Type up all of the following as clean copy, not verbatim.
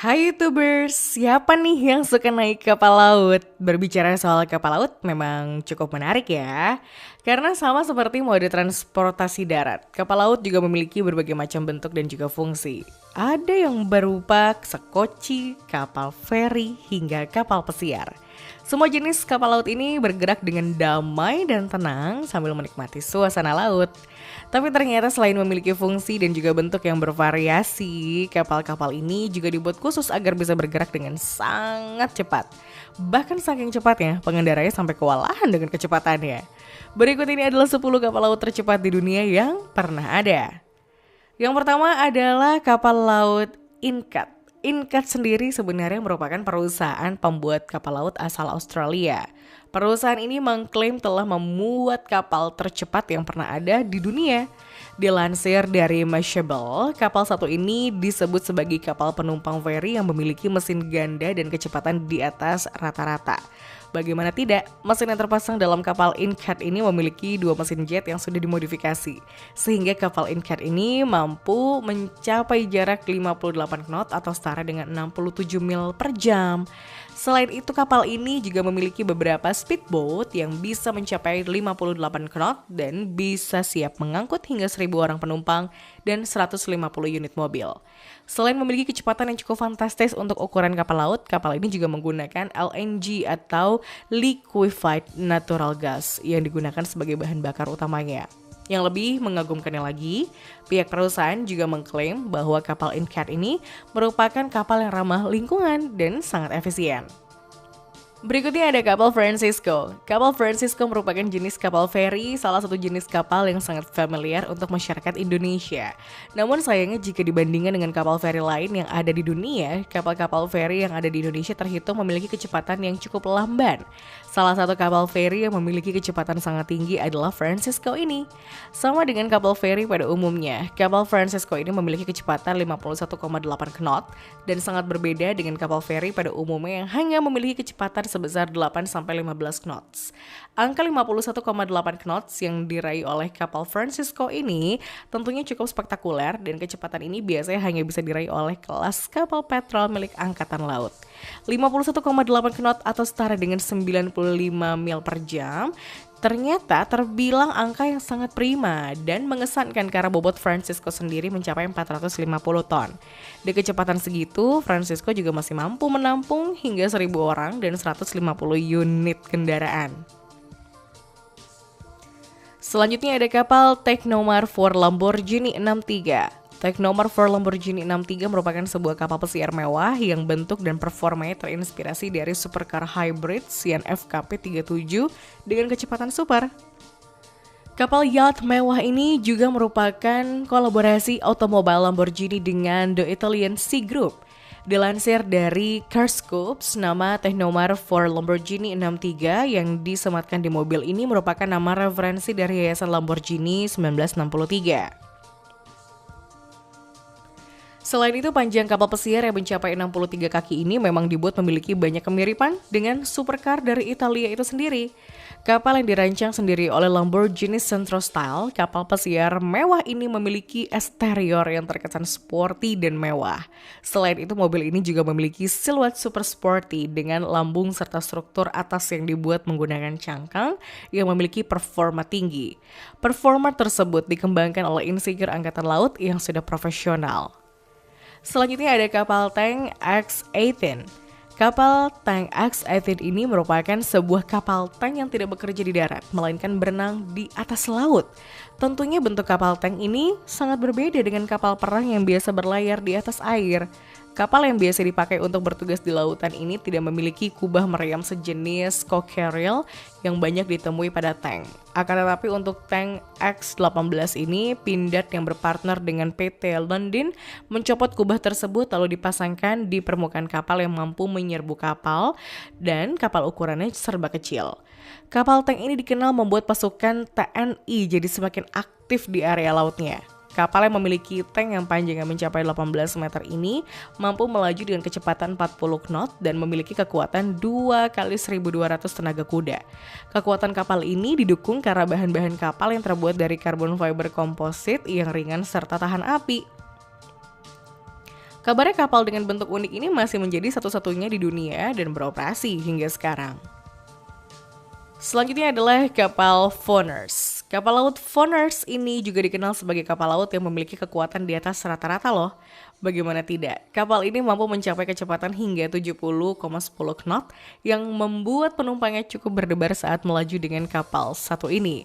Hai YouTubers, siapa nih yang suka naik kapal laut? Berbicara soal kapal laut memang cukup menarik ya. Karena sama seperti mode transportasi darat, kapal laut juga memiliki berbagai macam bentuk dan juga fungsi. Ada yang berupa sekoci, kapal feri, hingga kapal pesiar. Semua jenis kapal laut ini bergerak dengan damai dan tenang sambil menikmati suasana laut. Tapi ternyata selain memiliki fungsi dan juga bentuk yang bervariasi, kapal-kapal ini juga dibuat khusus agar bisa bergerak dengan sangat cepat. Bahkan saking cepatnya, pengendaranya sampai kewalahan dengan kecepatannya. Berikut ini adalah 10 kapal laut tercepat di dunia yang pernah ada. Yang pertama adalah kapal laut Incat. Incat sendiri sebenarnya merupakan perusahaan pembuat kapal laut asal Australia. Perusahaan ini mengklaim telah membuat kapal tercepat yang pernah ada di dunia. Dilansir dari Mashable, kapal satu ini disebut sebagai kapal penumpang feri yang memiliki mesin ganda dan kecepatan di atas rata-rata. Bagaimana tidak, mesin yang terpasang dalam kapal Incat ini memiliki dua mesin jet yang sudah dimodifikasi. Sehingga kapal Incat ini mampu mencapai jarak 58 knot atau setara dengan 67 mil per jam. Selain itu kapal ini juga memiliki beberapa speedboat yang bisa mencapai 58 knot dan bisa siap mengangkut hingga 1.000 orang penumpang dan 150 unit mobil. Selain memiliki kecepatan yang cukup fantastis untuk ukuran kapal laut, kapal ini juga menggunakan LNG atau liquefied natural gas yang digunakan sebagai bahan bakar utamanya. Yang lebih mengagumkannya lagi, pihak perusahaan juga mengklaim bahwa kapal Incat ini merupakan kapal yang ramah lingkungan dan sangat efisien. Berikutnya ada kapal Francisco. Kapal Francisco merupakan jenis kapal feri, salah satu jenis kapal yang sangat familiar untuk masyarakat Indonesia. Namun sayangnya jika dibandingkan dengan kapal feri lain yang ada di dunia, kapal-kapal feri yang ada di Indonesia terhitung memiliki kecepatan yang cukup lamban. Salah satu kapal feri yang memiliki kecepatan sangat tinggi adalah Francisco ini. Sama dengan kapal feri pada umumnya, kapal Francisco ini memiliki kecepatan 51,8 knot dan sangat berbeda dengan kapal feri pada umumnya yang hanya memiliki kecepatan sebesar 8-15 knots. Angka 51,8 knots yang diraih oleh kapal Francisco ini tentunya cukup spektakuler dan kecepatan ini biasanya hanya bisa diraih oleh kelas kapal petrol milik Angkatan Laut. 51,8 knot atau setara dengan 95 mil per jam ternyata terbilang angka yang sangat prima dan mengesankan karena bobot Francisco sendiri mencapai 450 ton. Di kecepatan segitu, Francisco juga masih mampu menampung hingga 1.000 orang dan 150 unit kendaraan. Selanjutnya ada kapal Technomar for Lamborghini 63. Technomar for Lamborghini 63 merupakan sebuah kapal pesiar mewah yang bentuk dan performanya terinspirasi dari supercar hybrid Sian FKP 37 dengan kecepatan super. Kapal yacht mewah ini juga merupakan kolaborasi otomobil Lamborghini dengan The Italian Sea Group. Dilansir dari Carscopes, nama Technomar for Lamborghini 63 yang disematkan di mobil ini merupakan nama referensi dari Yayasan Lamborghini 1963. Selain itu, panjang kapal pesiar yang mencapai 63 kaki ini memang dibuat memiliki banyak kemiripan dengan supercar dari Italia itu sendiri. Kapal yang dirancang sendiri oleh Lamborghini Centro Style, kapal pesiar mewah ini memiliki eksterior yang terkesan sporty dan mewah. Selain itu, mobil ini juga memiliki siluet super sporty dengan lambung serta struktur atas yang dibuat menggunakan cangkang yang memiliki performa tinggi. Performa tersebut dikembangkan oleh insinyur Angkatan Laut yang sudah profesional. Selanjutnya ada kapal tank X-18. Kapal tank X-18 ini merupakan sebuah kapal tank yang tidak bekerja di darat, melainkan berenang di atas laut. Tentunya bentuk kapal tank ini sangat berbeda dengan kapal perang yang biasa berlayar di atas air. Kapal yang biasa dipakai untuk bertugas di lautan ini tidak memiliki kubah meriam sejenis cockerill yang banyak ditemui pada tank. Akan tetapi untuk tank X-18 ini, Pindad yang berpartner dengan PT Lundin mencopot kubah tersebut lalu dipasangkan di permukaan kapal yang mampu menyerbu kapal dan kapal ukurannya serba kecil. Kapal tank ini dikenal membuat pasukan TNI jadi semakin aktif di area lautnya. Kapal yang memiliki tank yang panjangnya mencapai 18 meter ini mampu melaju dengan kecepatan 40 knot dan memiliki kekuatan 2 kali 1.200 tenaga kuda. Kekuatan kapal ini didukung karena bahan-bahan kapal yang terbuat dari karbon fiber komposit yang ringan serta tahan api. Kabarnya kapal dengan bentuk unik ini masih menjadi satu-satunya di dunia dan beroperasi hingga sekarang. Selanjutnya adalah kapal Voners. Kapal laut Voners ini juga dikenal sebagai kapal laut yang memiliki kekuatan di atas rata-rata loh. Bagaimana tidak, kapal ini mampu mencapai kecepatan hingga 70,10 knot yang membuat penumpangnya cukup berdebar saat melaju dengan kapal satu ini.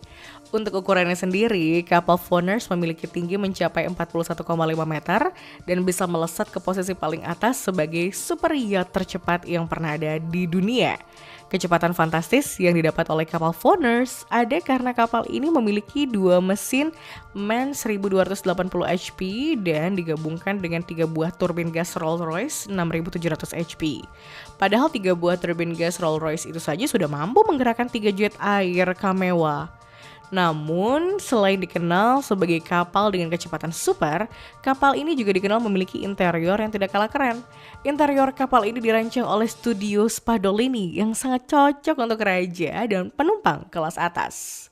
Untuk ukurannya sendiri, kapal Voners memiliki tinggi mencapai 41,5 meter dan bisa melesat ke posisi paling atas sebagai super yacht tercepat yang pernah ada di dunia. Kecepatan fantastis yang didapat oleh kapal Voners ada karena kapal ini memiliki dua mesin MAN 1280 HP dan digabungkan dengan 3 buah turbin gas Rolls-Royce 6700 HP. Padahal 3 buah turbin gas Rolls-Royce itu saja sudah mampu menggerakkan 3 jet air Kamewa. Namun, selain dikenal sebagai kapal dengan kecepatan super, kapal ini juga dikenal memiliki interior yang tidak kalah keren. Interior kapal ini dirancang oleh studio Spadolini yang sangat cocok untuk raja dan penumpang kelas atas.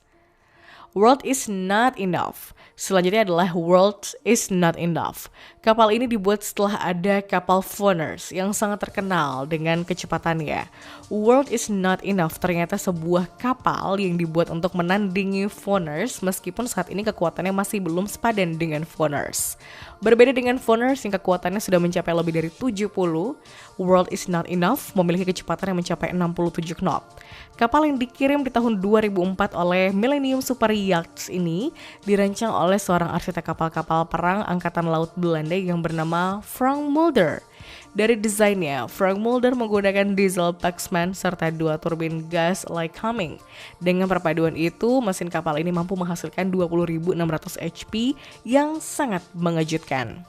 World is not enough. Selanjutnya adalah World is not enough. Kapal ini dibuat setelah ada kapal Voners yang sangat terkenal dengan kecepatannya. World is not enough ternyata sebuah kapal yang dibuat untuk menandingi Voners meskipun saat ini kekuatannya masih belum sepadan dengan Voners. Berbeda dengan Voners yang kekuatannya sudah mencapai lebih dari 70, World is not enough memiliki kecepatan yang mencapai 67 knot. Kapal yang dikirim di tahun 2004 oleh Millennium Super Yachts ini dirancang oleh seorang arsitek kapal-kapal perang Angkatan Laut Belanda yang bernama Frank Mulder. Dari desainnya, Frank Mulder menggunakan diesel Paxman serta 2 turbin gas Lycoming. Dengan perpaduan itu, mesin kapal ini mampu menghasilkan 20.600 HP yang sangat mengejutkan.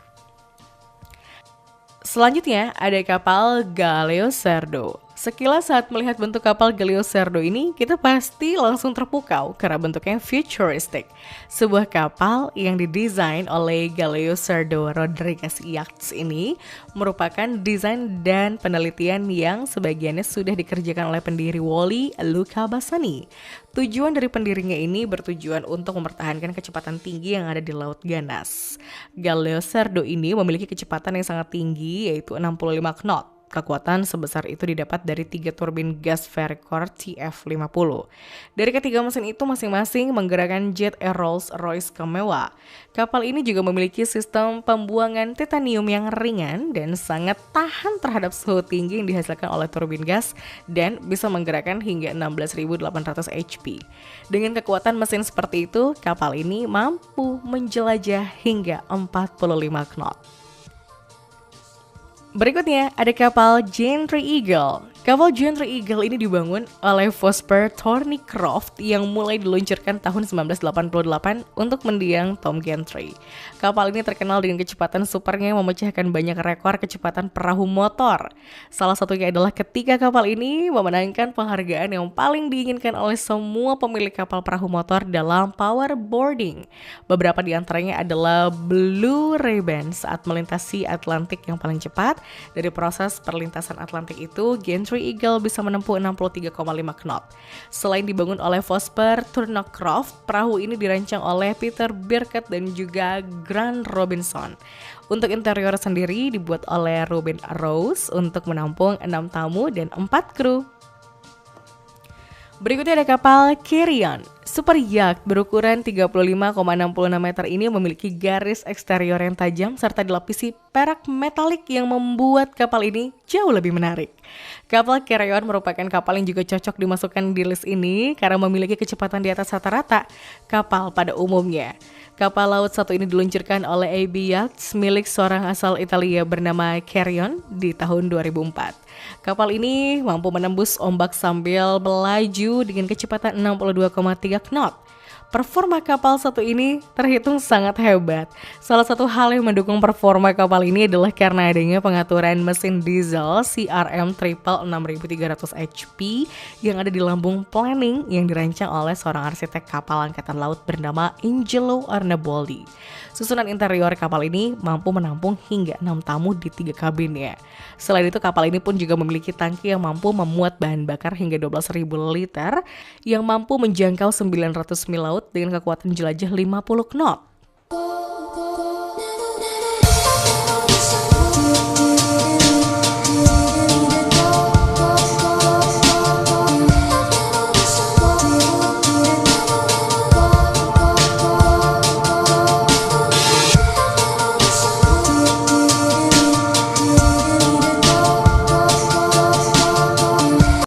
Selanjutnya ada kapal Galeo Cerdo. Sekilas saat melihat bentuk kapal Galeo Cerdo ini, kita pasti langsung terpukau karena bentuknya futuristik. Sebuah kapal yang didesain oleh Galeo Cerdo Rodriguez Yachts ini merupakan desain dan penelitian yang sebagiannya sudah dikerjakan oleh pendiri Wally Luca Bassani. Tujuan dari pendirinya ini bertujuan untuk mempertahankan kecepatan tinggi yang ada di Laut Ganas. Galeo Cerdo ini memiliki kecepatan yang sangat tinggi yaitu 65 knot. Kekuatan sebesar itu didapat dari 3 turbin gas Vercor TF50. Dari ketiga mesin itu masing-masing menggerakkan jet air Rolls-Royce Kamewa. Kapal ini juga memiliki sistem pembuangan titanium yang ringan dan sangat tahan terhadap suhu tinggi yang dihasilkan oleh turbin gas dan bisa menggerakkan hingga 16.800 HP. Dengan kekuatan mesin seperti itu, kapal ini mampu menjelajah hingga 45 knot. Berikutnya ada kapal Gentry Eagle. Kapal Gentry Eagle ini dibangun oleh Vosper Thornycroft yang mulai diluncurkan tahun 1988 untuk mendiang Tom Gentry. Kapal ini terkenal dengan kecepatan supernya yang memecahkan banyak rekor kecepatan perahu motor. Salah satunya adalah ketika kapal ini memenangkan penghargaan yang paling diinginkan oleh semua pemilik kapal perahu motor dalam powerboarding. Beberapa di antaranya adalah Blue Ribbon saat melintasi Atlantik yang paling cepat. Dari proses perlintasan Atlantik itu, Gentry Eagle bisa menempuh 63,5 knot. Selain dibangun oleh Vosper Thornycroft, perahu ini dirancang oleh Peter Birkett dan juga Grant Robinson. Untuk interior sendiri dibuat oleh Robin Rose untuk menampung 6 tamu dan 4 kru. Berikutnya ada kapal Carrion. Super yacht berukuran 35,66 meter ini memiliki garis eksterior yang tajam serta dilapisi perak metalik yang membuat kapal ini jauh lebih menarik. Kapal Carrion merupakan kapal yang juga cocok dimasukkan di list ini karena memiliki kecepatan di atas rata-rata kapal pada umumnya. Kapal laut satu ini diluncurkan oleh AB Yachts milik seorang asal Italia bernama Carrion di tahun 2004. Kapal ini mampu menembus ombak sambil melaju dengan kecepatan 62,3 knot. Performa kapal satu ini terhitung sangat hebat. Salah satu hal yang mendukung performa kapal ini adalah karena adanya pengaturan mesin diesel CRM Triple 6300 HP yang ada di lambung planning yang dirancang oleh seorang arsitek kapal angkatan laut bernama Angelo Arnaboldi. Susunan interior kapal ini mampu menampung hingga 6 tamu di 3 kabinnya. Selain itu, kapal ini pun juga memiliki tangki yang mampu memuat bahan bakar hingga 12.000 liter yang mampu menjangkau 900 mil laut dengan kekuatan jelajah 50 knot.